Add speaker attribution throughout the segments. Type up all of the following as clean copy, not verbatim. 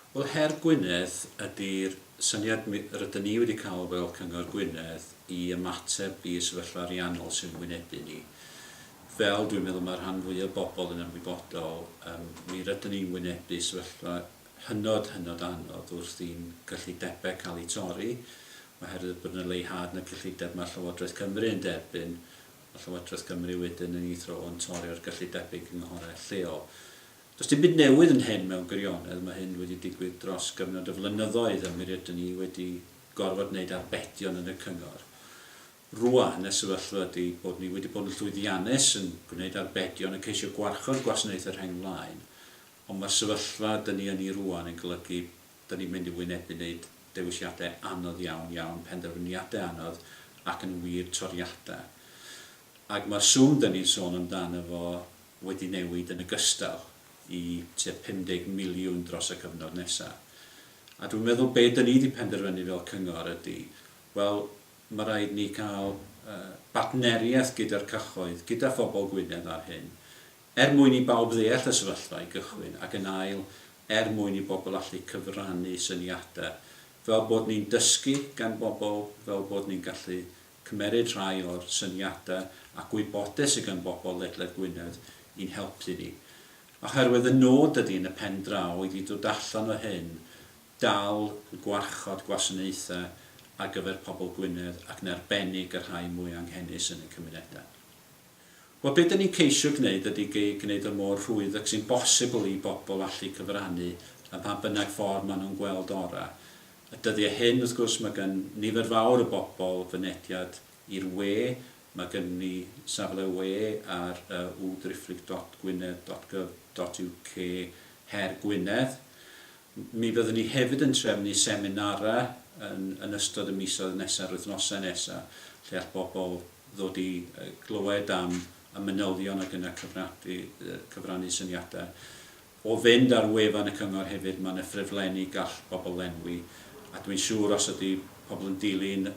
Speaker 1: Wel, her Gwynedd ydy'r syniad rydyn ni wedi cael fel Cyngor Gwynedd i ymateb i sefyllfa ariannol sy'n wynebu ni. Fel dwi'n meddwl mae'r rhan fwy o bobl yn ymwybodol, mi rydyn ni'n wynebu sefyllfa hynod anodd wrth i'n cyllidebau cael eu torri, oherwydd bod yna leihad yn y cyllideb mae Llywodraeth Cymru yn derbyn, mae Llywodraeth Cymru wedyn yn ei thro yn torri'r cyllidebau cynghorau lleol. Does dim byd newydd yn hyn mewn gwirionedd, mae hyn wedi digwydd dros gyfnod o flynyddoedd a mi rydyn ni wedi gorfod wneud arbedion yn y cyngor. Rwan, y sefyllfa ydy bod ni wedi bod yn llwyddiannus yn gwneud arbedion yn ceisio gwarchod gwasanaethau rheng mlaen, ond mae'r sefyllfa dyn ni yn ei rwan yn golygu dyn ni'n mynd i wynebu wneud dewisiadau anodd iawn, penderfyniadau anodd ac yn wir toriadau. Ac mae'r sŵn dyn ni'n sôn amdano fo wedi newid yn ogystal i tua 50 miliwn dros y cyfnod nesaf. A dwi'n meddwl be dyn ni wedi penderfynu fel cyngor ydy, wel, mae rhaid ni cael partneriaeth gyda'r cyhoedd, gyda phobl Gwynedd ar hyn, mwyn i bawb ddeall y sefyllfa i gychwyn, ac yn ail, mwyn i bobl allu cyfrannu syniadau, fel bod ni'n dysgu gan bobl, fel bod ni'n gallu cymeryd rhai o'r syniadau a gwybodaeth sydd gan bobl ledled Gwynedd i'n helpu ni. Oherwydd y nod ydy yn y pen draw wedi dod allan o hyn dal gwarchod gwasanaethau ar gyfer pobl Gwynedd ac yn arbennig yr rhai mwy anghennus yn y cymunedau. Wel, beth dyn ni'n ceisio gwneud ydy gwneud y mor rhwydd ac sy'n bosibl i bobl allu cyfrannu a pa bynnag ffordd maen nhw'n gweld ora. Y dyddiau hyn, wrth gwrs, mae gan nifer fawr o bobl fynediad i'r we. Mae gen ni safle we ar www.gwynedd.gov.uk her Gwynedd. Mi fyddwn ni hefyd yn trefnu seminarau yn ystod y misoedd nesaf, wythnosau nesaf, lle all bobl ddod i glywed am y manylion ac yna cyfrannu syniadau. O fynd ar wefan y cyngor hefyd, mae'n y ffurflenni gall bobl lenwi, a dwi'n siŵr os ydy pobl yn dilyn y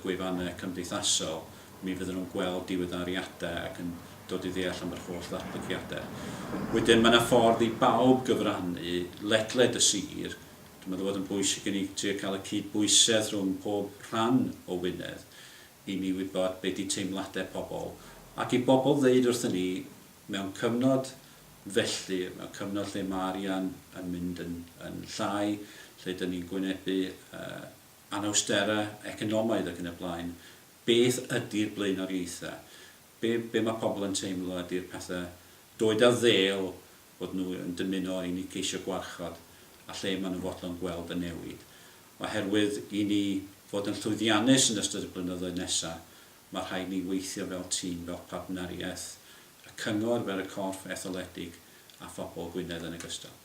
Speaker 1: gwefannau cymdeithasol, mi fydden nhw'n gweld diweddariadau ac yn dod i ddeall am yr holl ddatblygiadau. Wedyn mae yna ffordd i bawb gyfrannu ledled y sir. Dwi'n meddwl bod yn bwysig i ni trio cael y cydbwysedd rhwng pob rhan o Wynedd i ni wybod beth ydy teimladau pobl, ac i bobl ddeud wrthyn ni mewn cyfnod felly, mewn cyfnod lle mae arian yn mynd yn llai, lle dyn ni'n gwynebu anawsterau economaidd ac yn y blaen, beth ydy'r blaenoriaethau? Be mae pobl yn teimlo ydy'r pethau doed a ddel bod nhw yn dymuno i ni ceisio gwarchod a lle maen nhw'n fodlon gweld y newid. Oherwydd i ni fod yn llwyddiannus yn ystod y blynyddoedd nesaf, mae rhaid ni weithio fel tîm, fel partneriaeth, y cyngor fel y corff etholedig a phobl Gwynedd yn ogystal.